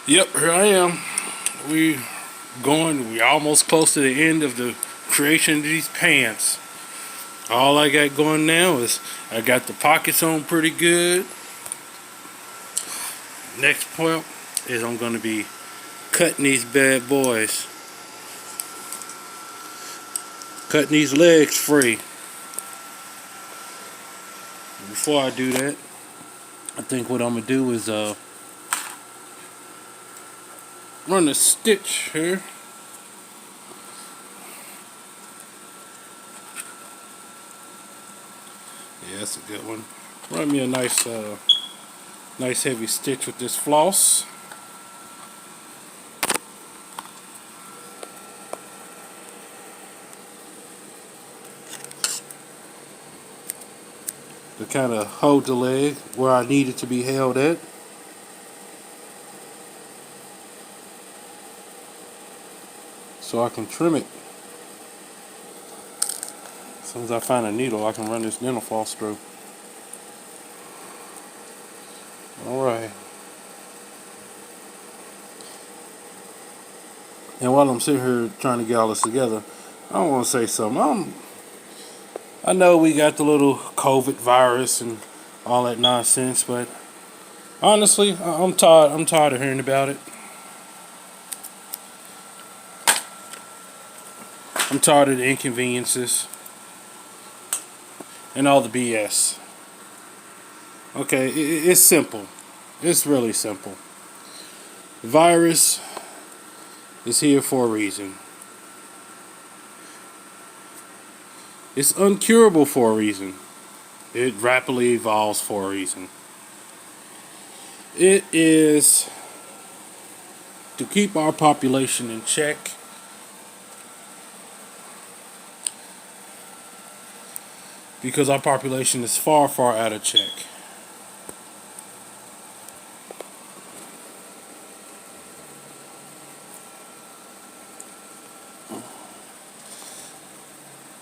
Yep, here I am. We almost close to the end of the creation of these pants. All I got going now is I got the pockets on pretty good. Next point is I'm going to be cutting these bad boys. Cutting these legs free. Before I do that, I think what I'm going to do is run a stitch here. Yeah, that's a good one. Run me a nice heavy stitch with this floss. To kind of hold the leg where I need it to be held at. So I can trim it. As soon as I find a needle, I can run this dental floss through. Alright. And while I'm sitting here trying to get all this together, I want to say something. I know we got the little COVID virus and all that nonsense, but honestly, I'm tired. I'm tired of hearing about it. I'm tired of the inconveniences and all the BS. Okay, it's simple. It's really simple. The virus is here for a reason. It's uncurable for a reason. It rapidly evolves for a reason. It is to keep our population in check. Because our population is far, far out of check.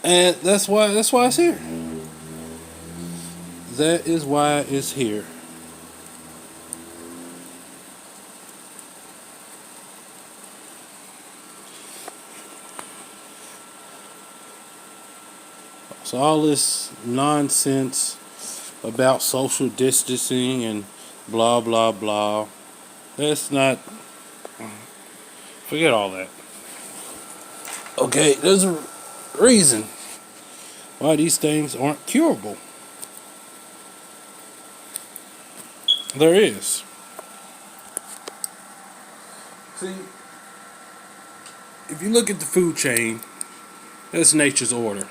And that's why it's here. That is why it's here. So all this nonsense about social distancing and blah blah blah, that's not, forget all that. Okay, there's a reason why these things aren't curable. There is. See, if you look at the food chain, that's nature's order.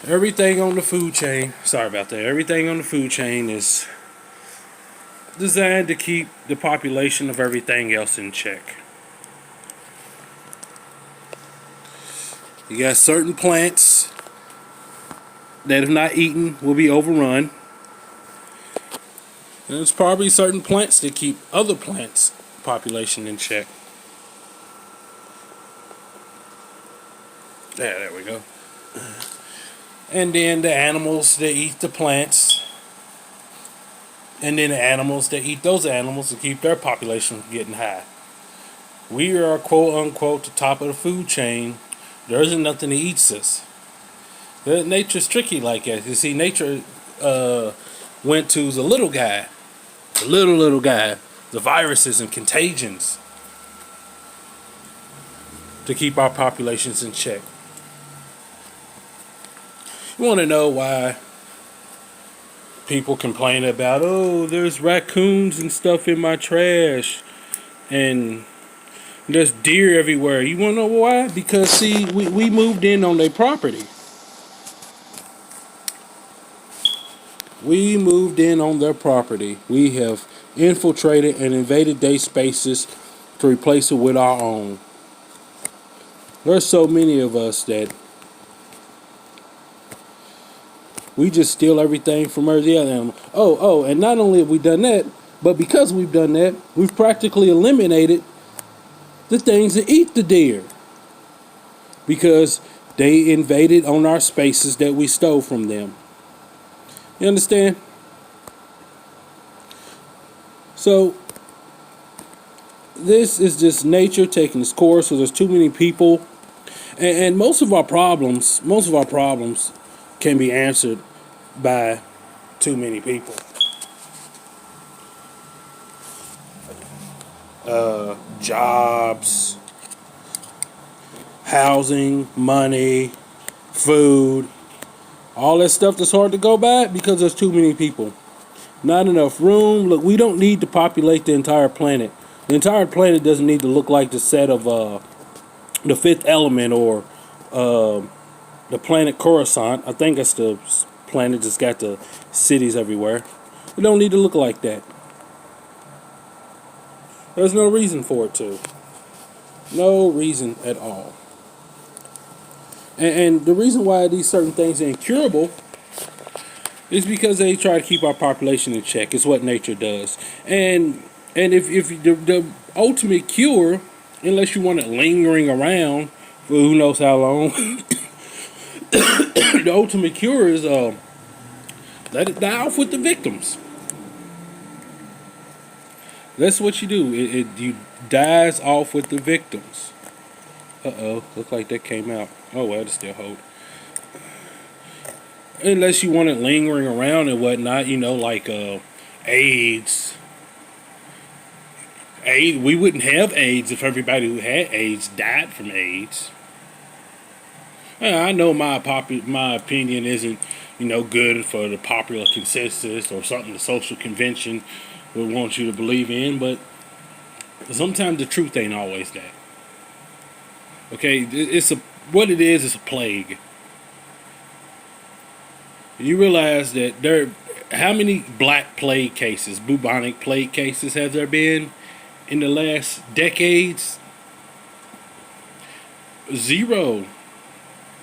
Everything on the food chain, sorry about that, everything on the food chain is designed to keep the population of everything else in check. You got certain plants that if not eaten will be overrun. And there's probably certain plants that keep other plants' population in check. Yeah, there we go. And then the animals that eat the plants. And then the animals that eat those animals to keep their population from getting high. We are, quote unquote, the top of the food chain. There isn't nothing that eats us. Nature's tricky like that. You see, nature went to the little guy. The little guy. The viruses and contagions. To keep our populations in check. You want to know why people complain about, oh, there's raccoons and stuff in my trash. And there's deer everywhere. You want to know why? Because, see, we moved in on their property. We moved in on their property. We have infiltrated and invaded their spaces to replace it with our own. There's so many of us that we just steal everything from every other animal. Oh, and not only have we done that, but because we've done that, we've practically eliminated the things that eat the deer. Because they invaded on our spaces that we stole from them. You understand? So this is just nature taking its course. So there's too many people, and most of our problems, can be answered by too many people. Jobs, housing, money, food, all that stuff that's hard to go by because there's too many people. Not enough room. Look, we don't need to populate the entire planet. The entire planet doesn't need to look like the set of the Fifth Element or uh, the planet Coruscant. I think that's the planet that's got the cities everywhere. It don't need to look like that. There's no reason for it to. No reason at all. And the reason why these certain things are incurable is because they try to keep our population in check. It's what nature does. And if the ultimate cure, unless you want it lingering around for who knows how long, the ultimate cure is let it die off with the victims. That's what you do. You dies off with the victims. Look like that came out. Oh well, it still hold. Unless you want it lingering around and whatnot, like AIDS. AIDS. We wouldn't have AIDS if everybody who had AIDS died from AIDS. I know my opinion isn't, good for the popular consensus or something the social convention would want you to believe in, but sometimes the truth ain't always that. Okay, what it is. It's a plague. You realize that how many black plague cases, bubonic plague cases, have there been in the last decades? Zero.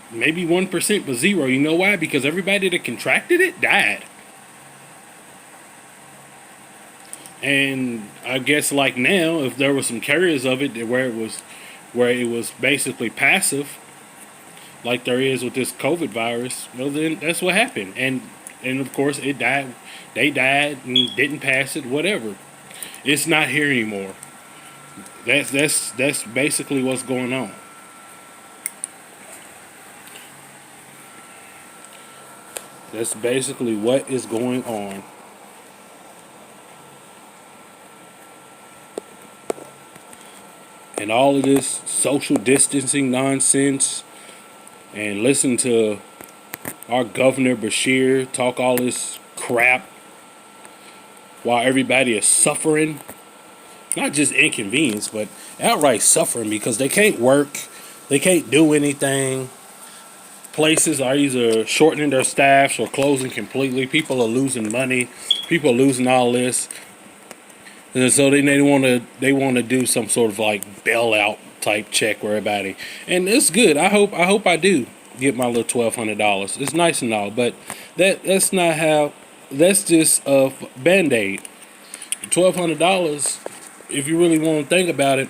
Maybe 1%, but zero. You know why? Because everybody that contracted it died. And I guess like now, if there were some carriers of it where it was basically passive, like there is with this COVID virus, well then that's what happened. And of course it died. They died and didn't pass it. Whatever. It's not here anymore. That's basically what's going on. That's basically what is going on. And all of this social distancing nonsense, and listen to our governor Bashir talk all this crap while everybody is suffering. Not just inconvenience, but outright suffering because they can't work, they can't do anything. Places are either shortening their staffs or closing completely. People are losing money. People are losing all this, and so they want to do some sort of like bailout type check for everybody, and it's good. I hope I do get my little $1,200. It's nice and all, but that's not how. That's just a band-aid. $1,200, if you really want to think about it,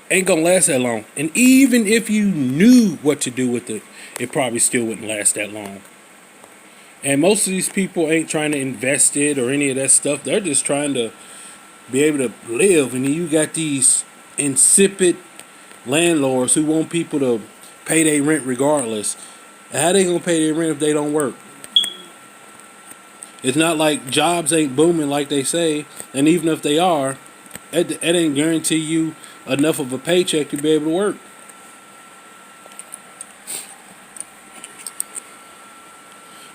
ain't gonna last that long. And even if you knew what to do with it, it probably still wouldn't last that long. And most of these people ain't trying to invest it or any of that stuff. They're just trying to be able to live. And then you got these insipid landlords who want people to pay their rent regardless. And how they gonna pay their rent if they don't work? It's not like jobs ain't booming like they say. And even if they are, it ain't guarantee you enough of a paycheck to be able to work.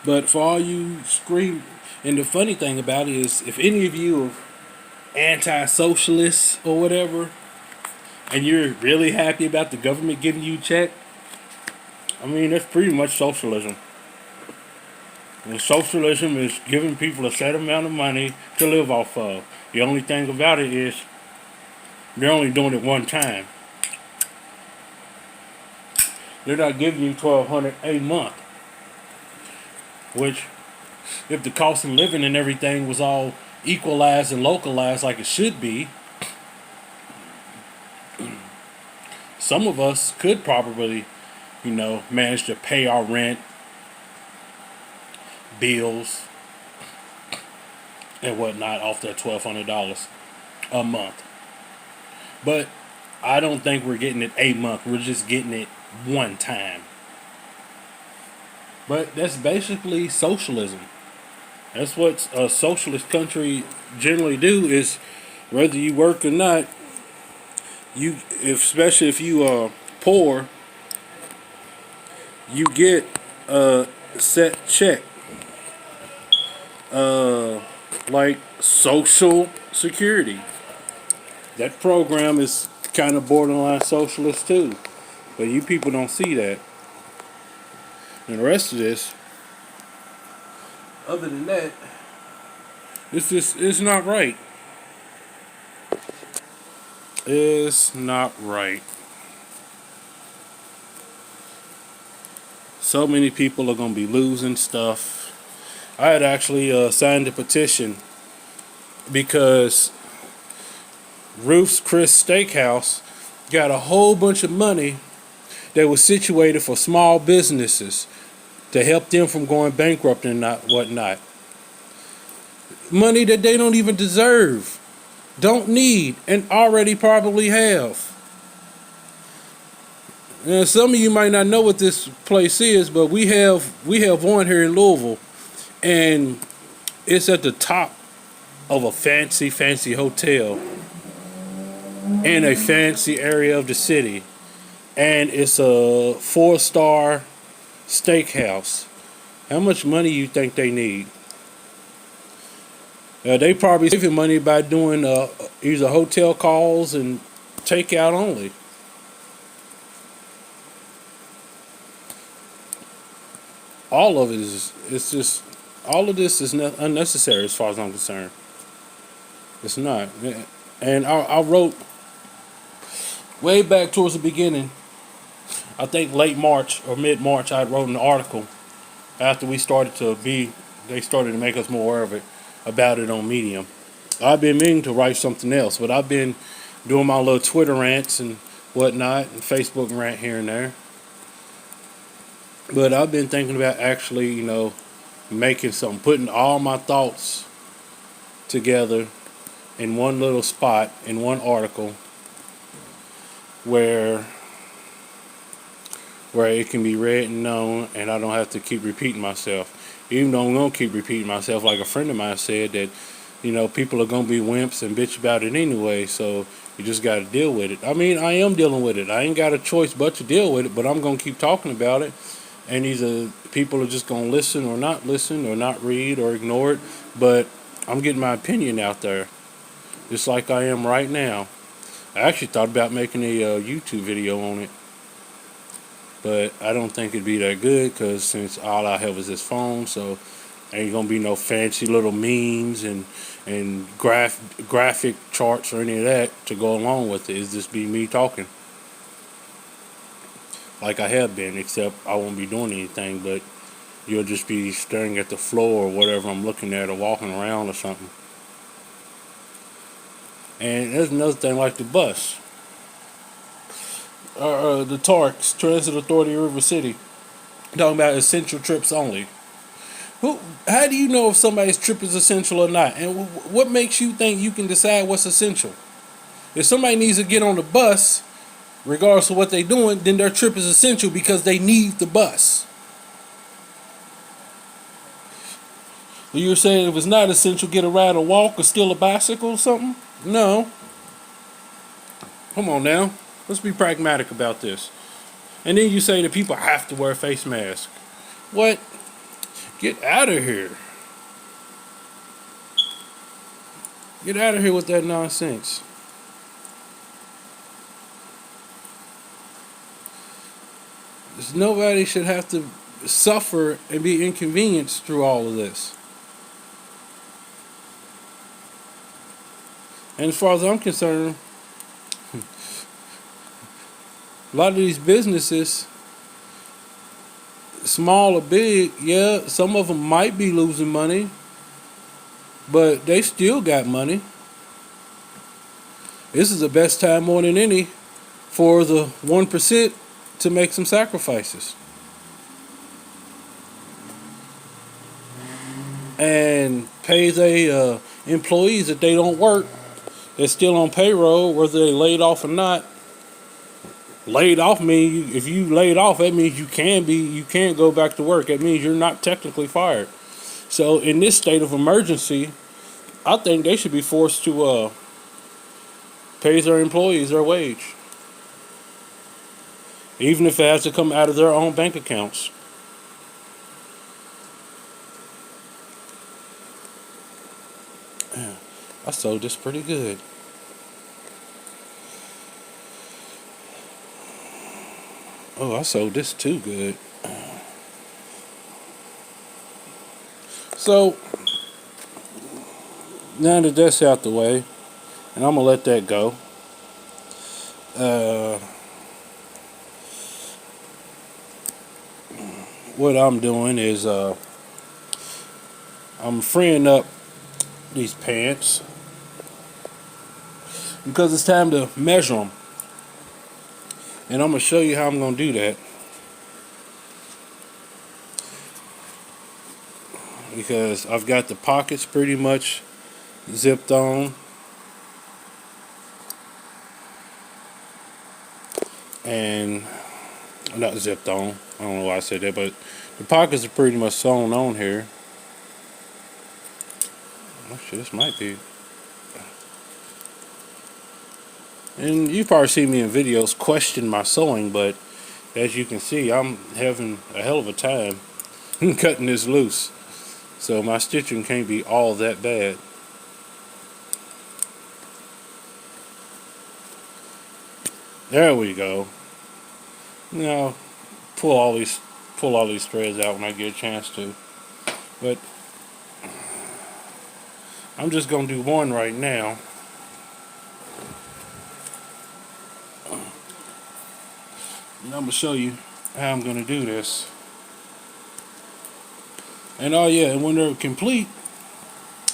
But for all you scream, and the funny thing about it is, if any of you are anti-socialists or whatever, and you're really happy about the government giving you a check, I mean, that's pretty much socialism. And socialism is giving people a set amount of money to live off of. The only thing about it is, they're only doing it one time. They're not giving you $1,200 a month. Which, if the cost of living and everything was all equalized and localized like it should be, some of us could probably, manage to pay our rent, bills, and whatnot off that $1,200 a month. But I don't think we're getting it a month. We're just getting it one time. But that's basically socialism. That's what a socialist country generally do. Is whether you work or not, especially if you are poor, you get a set check, like Social Security. That program is kind of borderline socialist too, but you people don't see that. And the rest of this, other than that, it's not right. It's not right. So many people are going to be losing stuff. I had actually signed a petition because Ruth's Chris Steakhouse got a whole bunch of money that was situated for small businesses to help them from going bankrupt and whatnot. Money that they don't even deserve, don't need, and already probably have. Now, some of you might not know what this place is, but we have one here in Louisville, and it's at the top of a fancy hotel in a fancy area of the city, and it's a 4-star steakhouse. How much money you think they need? They probably saving money by doing either hotel calls and takeout only. All of it it's just, all of this is unnecessary as far as I'm concerned. It's not. And I wrote way back towards the beginning, I think late March or mid-March, I wrote an article after they started to make us more aware of it, about it on Medium. I've been meaning to write something else, but I've been doing my little Twitter rants and whatnot, and Facebook rant here and there. But I've been thinking about actually, making something, putting all my thoughts together in one little spot, in one article, where it can be read and known, and I don't have to keep repeating myself. Even though I'm going to keep repeating myself, like a friend of mine said, that, people are going to be wimps and bitch about it anyway, so you just got to deal with it. I mean, I am dealing with it. I ain't got a choice but to deal with it, but I'm going to keep talking about it. And either people are just going to listen or not read or ignore it. But I'm getting my opinion out there, just like I am right now. I actually thought about making a YouTube video on it, but I don't think it'd be that good, because since all I have is this phone, so ain't going to be no fancy little memes and graphic charts or any of that to go along with it. It's just be me talking. Like I have been, except I won't be doing anything, but you'll just be staring at the floor or whatever I'm looking at, or walking around or something. And there's another thing, like the bus. The TARCs, Transit Authority of River City, talking about essential trips only. How do you know if somebody's trip is essential or not? And what makes you think you can decide what's essential? If somebody needs to get on the bus, regardless of what they're doing, then their trip is essential because they need the bus. You're saying if it's not essential, get a ride or walk or steal a bicycle or something? No. Come on now. Let's be pragmatic about this. And then you say that people have to wear a face mask. What? Get out of here. Get out of here with that nonsense. Nobody should have to suffer and be inconvenienced through all of this. And as far as I'm concerned, a lot of these businesses, small or big, yeah, some of them might be losing money, but they still got money. This is the best time more than any for the 1% to make some sacrifices. and pays employees that they don't work, they're still on payroll, whether they laid off or not. Laid off means if you laid off, that means you can't go back to work. That means you're not technically fired. So in this state of emergency, I think they should be forced to pay their employees their wage, even if it has to come out of their own bank accounts. I sold this pretty good. Oh, I sold this too good. So, now that that's out the way, and I'm going to let that go. What I'm doing is I'm freeing up these pants because it's time to measure them. And I'm going to show you how I'm going to do that. Because I've got the pockets pretty much zipped on. And not zipped on. I don't know why I said that, but the pockets are pretty much sewn on here. Oh shit, this might be. And you probably see me in videos question my sewing, but as you can see, I'm having a hell of a time cutting this loose. So my stitching can't be all that bad. There we go. Now pull all these threads out when I get a chance to. But I'm just gonna do one right now. And I'm gonna show you how I'm gonna do this. And oh yeah, and when they're complete,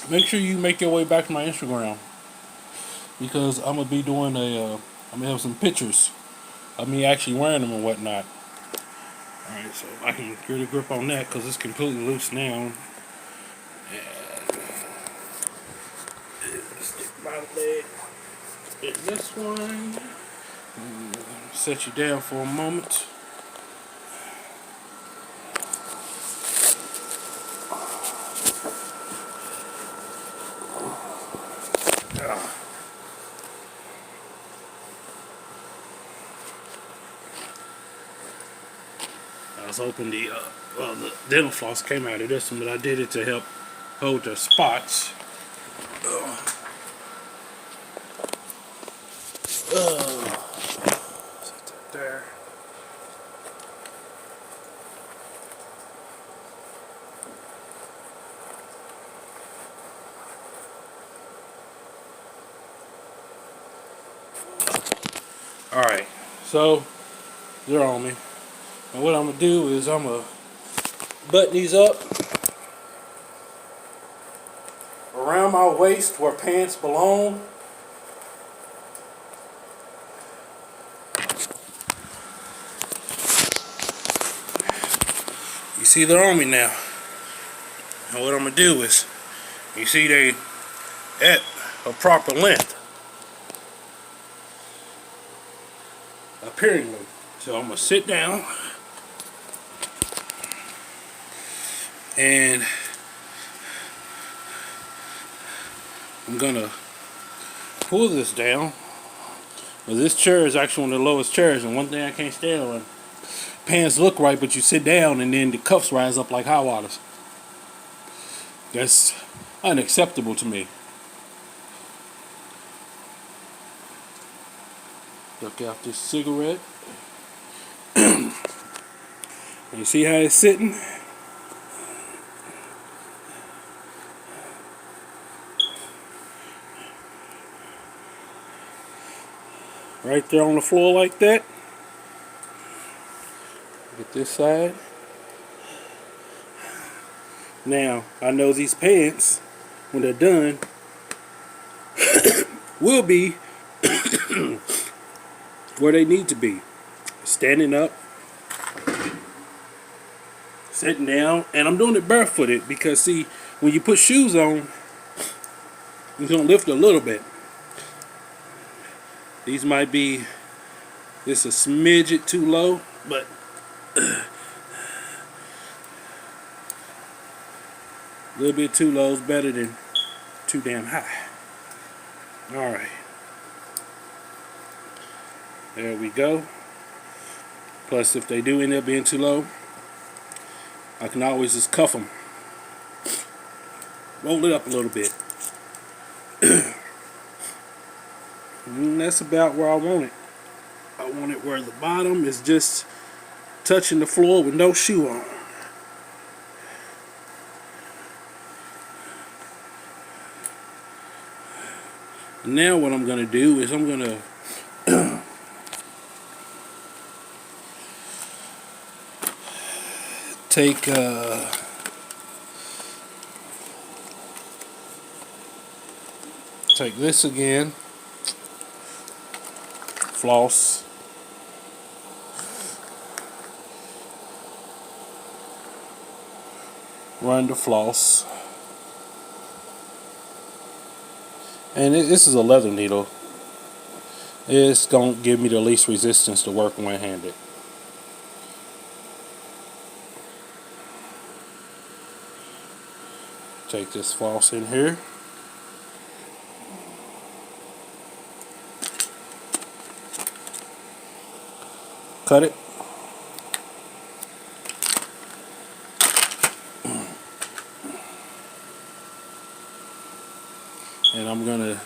make sure you make your way back to my Instagram, because I'm gonna be doing I'm gonna have some pictures of me actually wearing them and whatnot. All right, so I can get a grip on that because it's completely loose now. And stick my leg in this one. Set you down for a moment. I was hoping the dental floss came out of this one, but I did it to help hold the spots. Set that there. Alright, so they're on me. And what I'm going to do is I'm going to button these up around my waist where pants belong. You see they're on me now. And what I'm going to do is, you see they at a proper length. Appearingly. So I'm going to sit down. And I'm gonna pull this down. Well, this chair is actually one of the lowest chairs, and one thing I can't stand on, pants look right, but you sit down and then the cuffs rise up like hot waters. That's unacceptable to me. Look out this cigarette. And you see how it's sitting? Right there on the floor like that. Get this side. Now, I know these pants, when they're done, will be where they need to be. Standing up, sitting down, and I'm doing it barefooted because see, when you put shoes on, it's gonna lift a little bit. These might be just a smidget too low, but a little bit too low is better than too damn high. Alright. There we go. Plus, if they do end up being too low, I can always just cuff them. Roll it up a little bit. And that's about where I want it. I want it where the bottom is just touching the floor with no shoe on. Now what I'm going to do is I'm going to take this again, floss, run the floss, and this is a leather needle. It's going to give me the least resistance to work one-handed. Take this floss in here. Cut it. And I'm gonna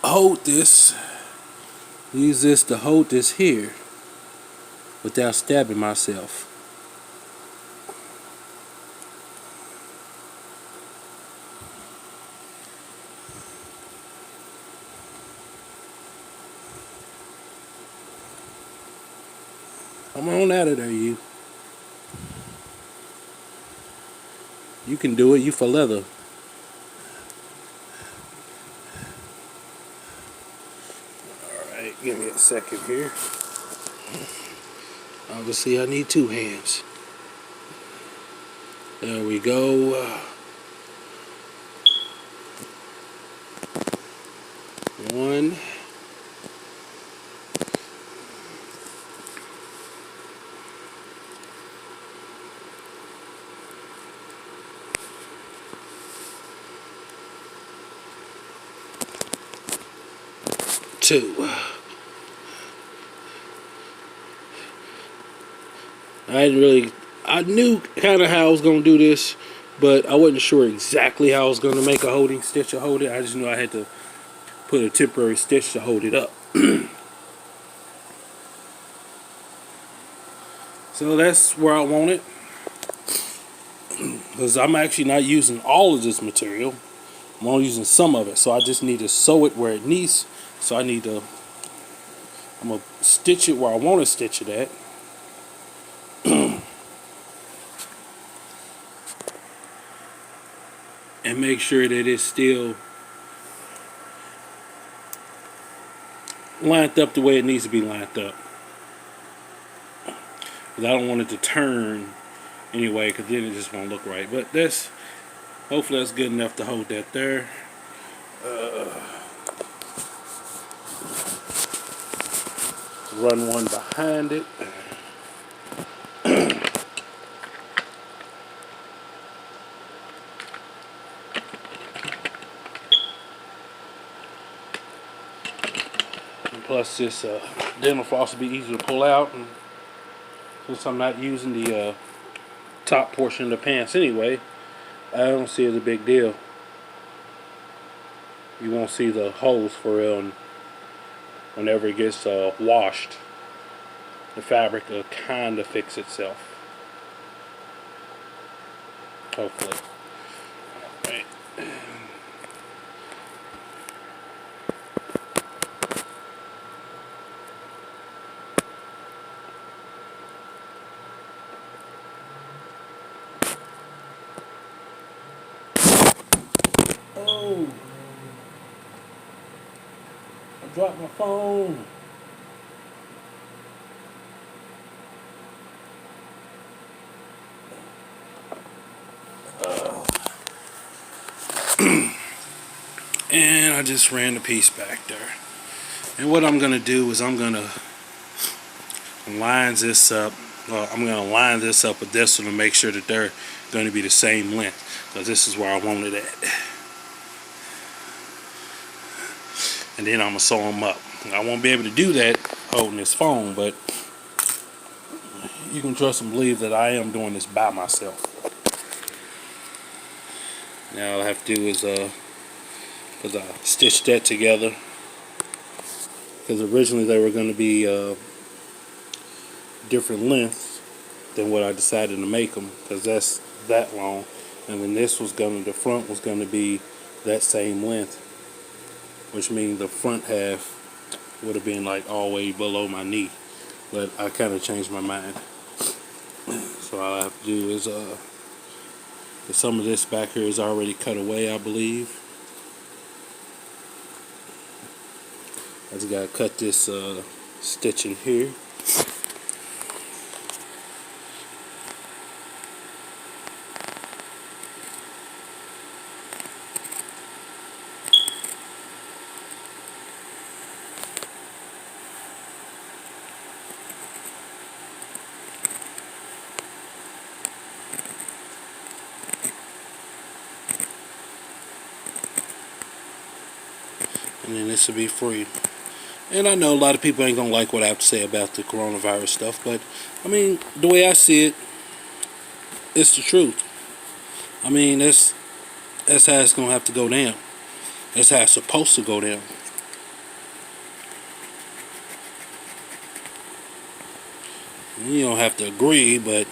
hold this, use this to hold this here without stabbing myself. Come on out of there, you. You can do it, you for leather. Alright, give me a second here. Obviously I need two hands. There we go. One. Two. I knew kind of how I was going to do this, but I wasn't sure exactly how I was going to make a holding stitch to hold it. I just knew I had to put a temporary stitch to hold it up. So that's where I want it, because I'm actually not using all of this material. I'm only using some of it, so I just need to sew it where it needs. So I'm gonna stitch it where I want to stitch it at. And make sure that it's still lined up the way it needs to be lined up. Because I don't want it to turn anyway, because then it just won't look right. But hopefully that's good enough to hold that there. Run one behind it. And plus this dental floss will be easy to pull out, and since I'm not using the top portion of the pants anyway, I don't see it as a big deal. You won't see the holes for real, and whenever it gets washed, the fabric will kind of fix itself. Hopefully. Right. Oh, I dropped my phone. And I just ran the piece back there. And what I'm going to do is I'm going to line this up. Well, I'm going to line this up with this one to make sure that they're going to be the same length, because this is where I want it at. And then I'm going to sew them up. I won't be able to do that holding this phone, but you can trust and believe that I am doing this by myself. Now all I have to do is because I stitched that together, because originally they were going to be different lengths than what I decided to make them, because that's that long, and then this was going to, the front was going to be that same length, which means the front half would have been like all the way below my knee, but I kind of changed my mind. So all I have to do is some of this back here is already cut away, I believe. I just gotta cut this stitch in here. And then this will be free. And I know a lot of people ain't gonna like what I have to say about the coronavirus stuff, but I mean, the way I see it, it's the truth. I mean, that's how it's gonna have to go down. That's how it's supposed to go down. You don't have to agree, but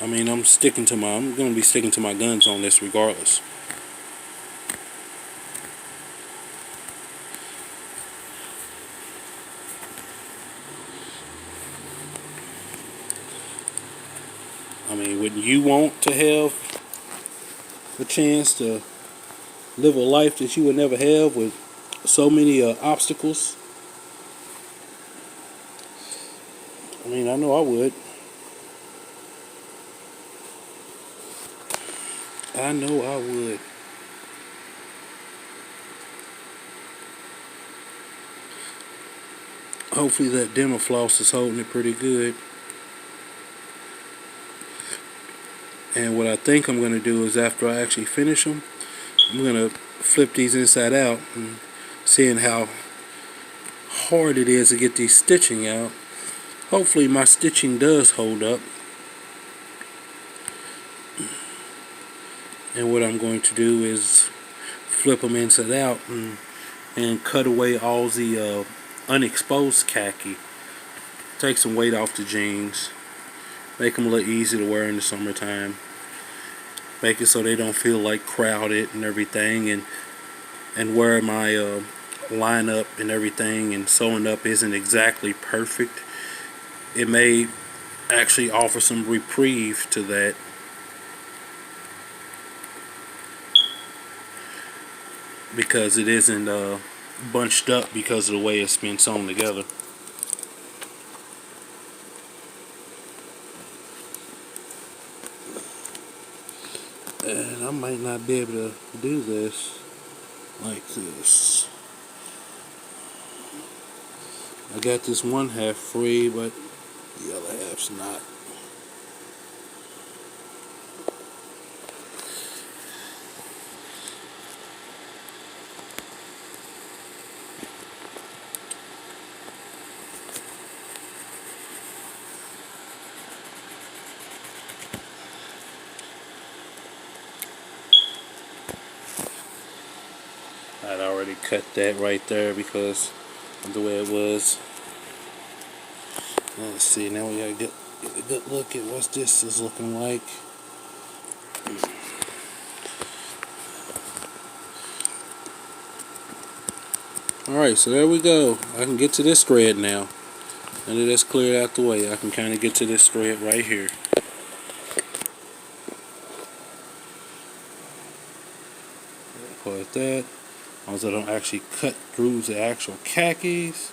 I mean, I'm gonna be sticking to my guns on this regardless. I mean, wouldn't you want to have a chance to live a life that you would never have with so many obstacles? I mean, I know I would. I know I would. Hopefully that dental floss is holding it pretty good. And what I think I'm going to do is, after I actually finish them, I'm going to flip these inside out, and seeing how hard it is to get these stitching out. Hopefully my stitching does hold up. And what I'm going to do is flip them inside out and cut away all the unexposed khaki. Take some weight off the jeans. Make them a little easy to wear in the summertime. Make it so they don't feel like crowded and everything. And where my line up and everything and sewing up isn't exactly perfect, it may actually offer some reprieve to that. Because it isn't bunched up because of the way it's been sewn together. And I might not be able to do this like this. I got this one half free, but the other half's not. I'd already cut that right there because of the way it was. Let's see, now we gotta get a good look at what this is looking like. Alright, so there we go. I can get to this thread now. Now that that's cleared out the way, I can kind of get to this thread right here. Put that. As long as I don't actually cut through the actual khakis.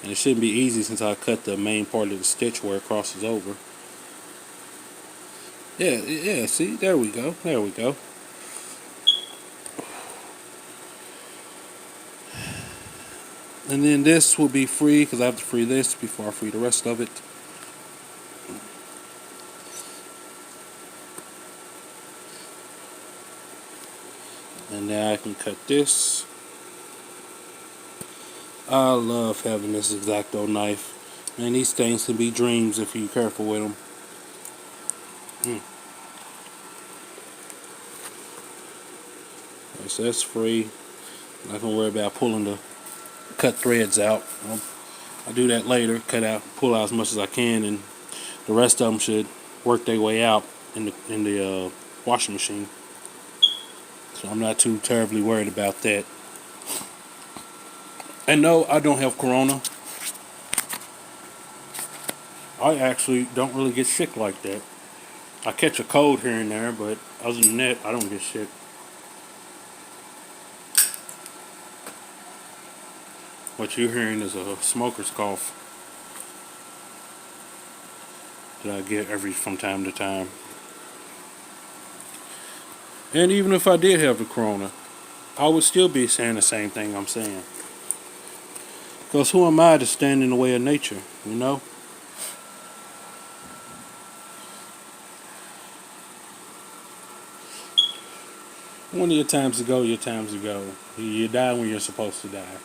And it shouldn't be easy since I cut the main part of the stitch where it crosses over. Yeah, see, there we go. There we go. And then this will be free because I have to free this before I free the rest of it. And now I can cut this. I love having this X-Acto knife. And these things can be dreams if you're careful with them. So that's free. I'm not gonna worry about pulling the cut threads out. I'll do that later. Pull out as much as I can, and the rest of them should work their way out in the washing machine. So I'm not too terribly worried about that. And no, I don't have corona. I actually don't really get sick like that. I catch a cold here and there, but other than that, I don't get sick. What you're hearing is a smoker's cough that I get from time to time. And even if I did have the corona, I would still be saying the same thing I'm saying. Because who am I to stand in the way of nature, you know? One of your times to go, your times to go. You die when you're supposed to die.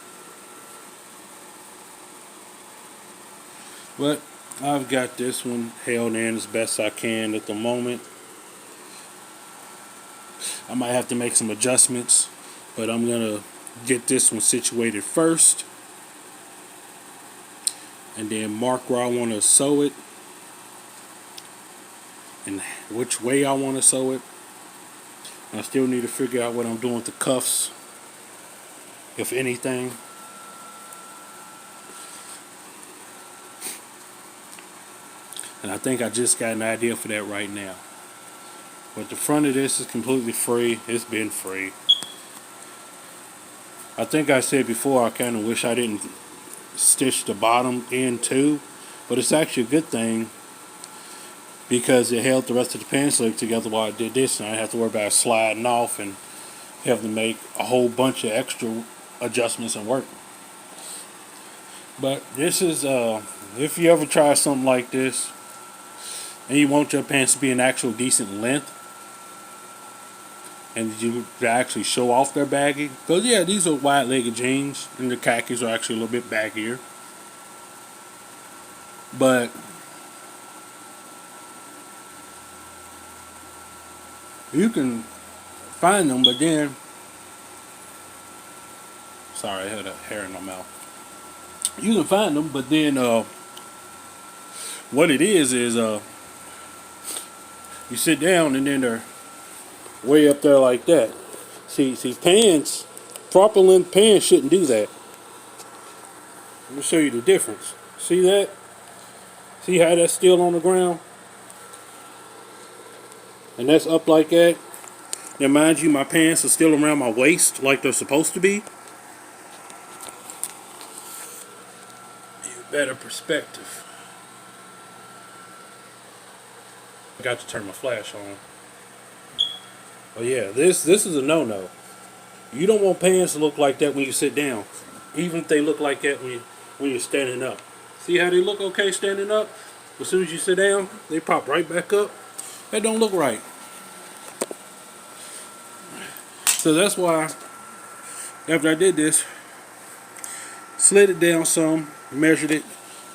But I've got this one held in as best I can at the moment. I might have to make some adjustments, but I'm going to get this one situated first. And then mark where I want to sew it. And which way I want to sew it. I still need to figure out what I'm doing with the cuffs, if anything. And I think I just got an idea for that right now. But the front of this is completely free. It's been free. I think I said before I kind of wish I didn't stitch the bottom end too. But it's actually a good thing because it held the rest of the pants leg together while I did this. And I didn't have to worry about sliding off and having to make a whole bunch of extra adjustments and work. But this is, if you ever try something like this, and you want your pants to be an actual decent length, and you actually show off their baggy, because yeah, these are wide-legged jeans, and the khakis are actually a little bit baggier. But you can find them, but then, sorry, I had a hair in my mouth. You can find them, but then what it is you sit down and then they're way up there like that. See, pants, proper length pants shouldn't do that. Let me show you the difference. See that? See how that's still on the ground? And that's up like that. Now mind you, my pants are still around my waist like they're supposed to be. Better perspective. I got to turn my flash on. Oh yeah, this is a no-no. You don't want pants to look like that when you sit down, even if they look like that when you're standing up. See how they look okay standing up? As soon as you sit down, they pop right back up. That don't look right. So that's why, after I did this, slid it down some, measured it,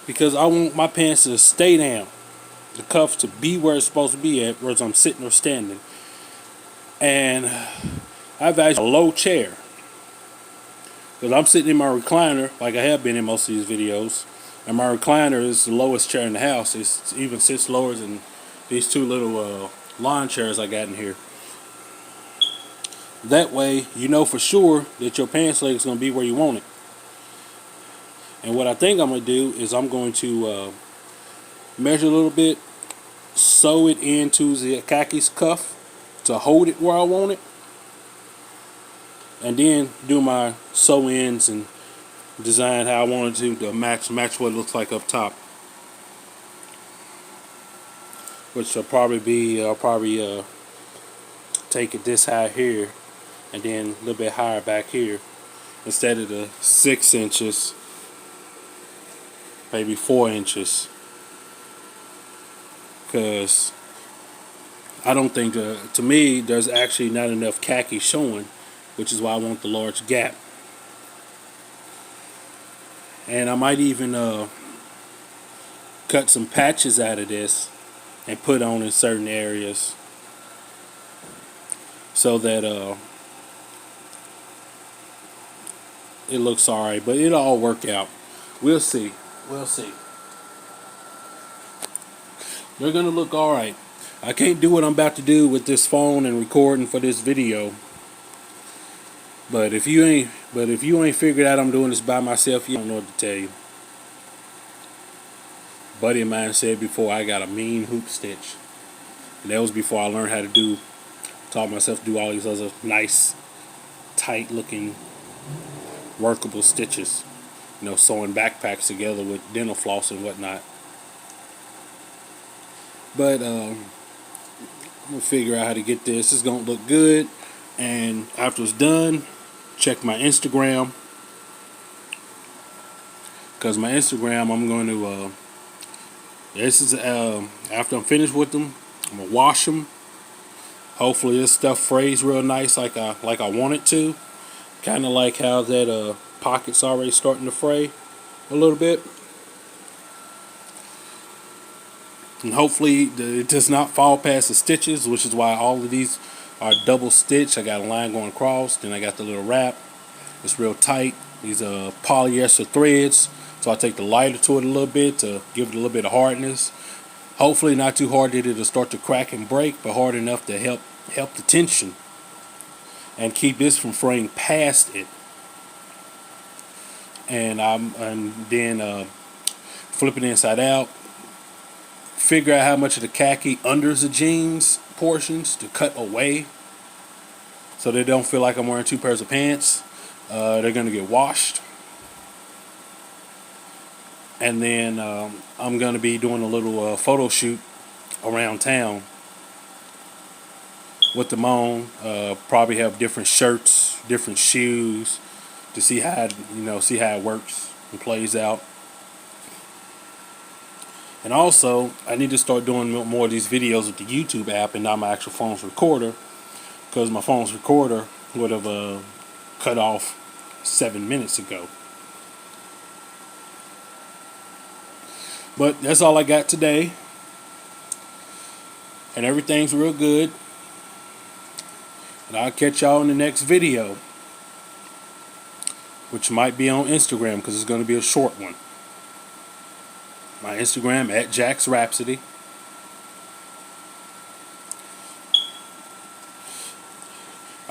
because I want my pants to stay down. The cuffs to be where it's supposed to be at, whether I'm sitting or standing. And I've actually a low chair. Because I'm sitting in my recliner, like I have been in most of these videos. And my recliner is the lowest chair in the house. It even sits lower than these two little lawn chairs I got in here. That way, you know for sure that your pants leg is going to be where you want it. And what I think I'm going to do is I'm going to measure a little bit, sew it into the khakis cuff to hold it where I want it, and then do my sew ends and design how I want it to match what it looks like up top. which will probably be, I'll probably take it this high here and then a little bit higher back here instead of the 6 inches, maybe 4 inches, because I don't think, to me, there's actually not enough khaki showing, which is why I want the large gap. And I might even cut some patches out of this and put on in certain areas so that it looks alright, but it'll all work out. We'll see. We'll see. They're gonna look alright. I can't do what I'm about to do with this phone and recording for this video. But if you ain't figured out I'm doing this by myself, you don't know what to tell you. A buddy of mine said before, I got a mean hoop stitch. And that was before I learned how to taught myself to do all these other nice, tight looking, workable stitches. You know, sewing backpacks together with dental floss and whatnot. But I'm gonna figure out how to get this. It's gonna look good. And after it's done, check my Instagram. Because my Instagram, I'm going to, this is, after I'm finished with them, I'm going to wash them. Hopefully this stuff frays real nice like I want it to. Kind of like how that pocket's already starting to fray a little bit. And hopefully it does not fall past the stitches, which is why all of these are double stitched. I got a line going across, then I got the little wrap. It's real tight. These are polyester threads, so I take the lighter to it a little bit to give it a little bit of hardness. Hopefully not too hard that it'll start to crack and break, but hard enough to help the tension and keep this from fraying past it. And then flip it inside out. Figure out how much of the khaki under the jeans portions to cut away, so they don't feel like I'm wearing 2 pairs of pants. They're gonna get washed, and then I'm gonna be doing a little photo shoot around town with them on. Probably have different shirts, different shoes, to see how it works and plays out. And also, I need to start doing more of these videos with the YouTube app and not my actual phone's recorder, because my phone's recorder would have cut off 7 minutes ago. But that's all I got today. And everything's real good. And I'll catch y'all in the next video, which might be on Instagram because it's going to be a short one. My Instagram at Jack's Rhapsody.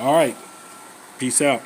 Alright. Peace out.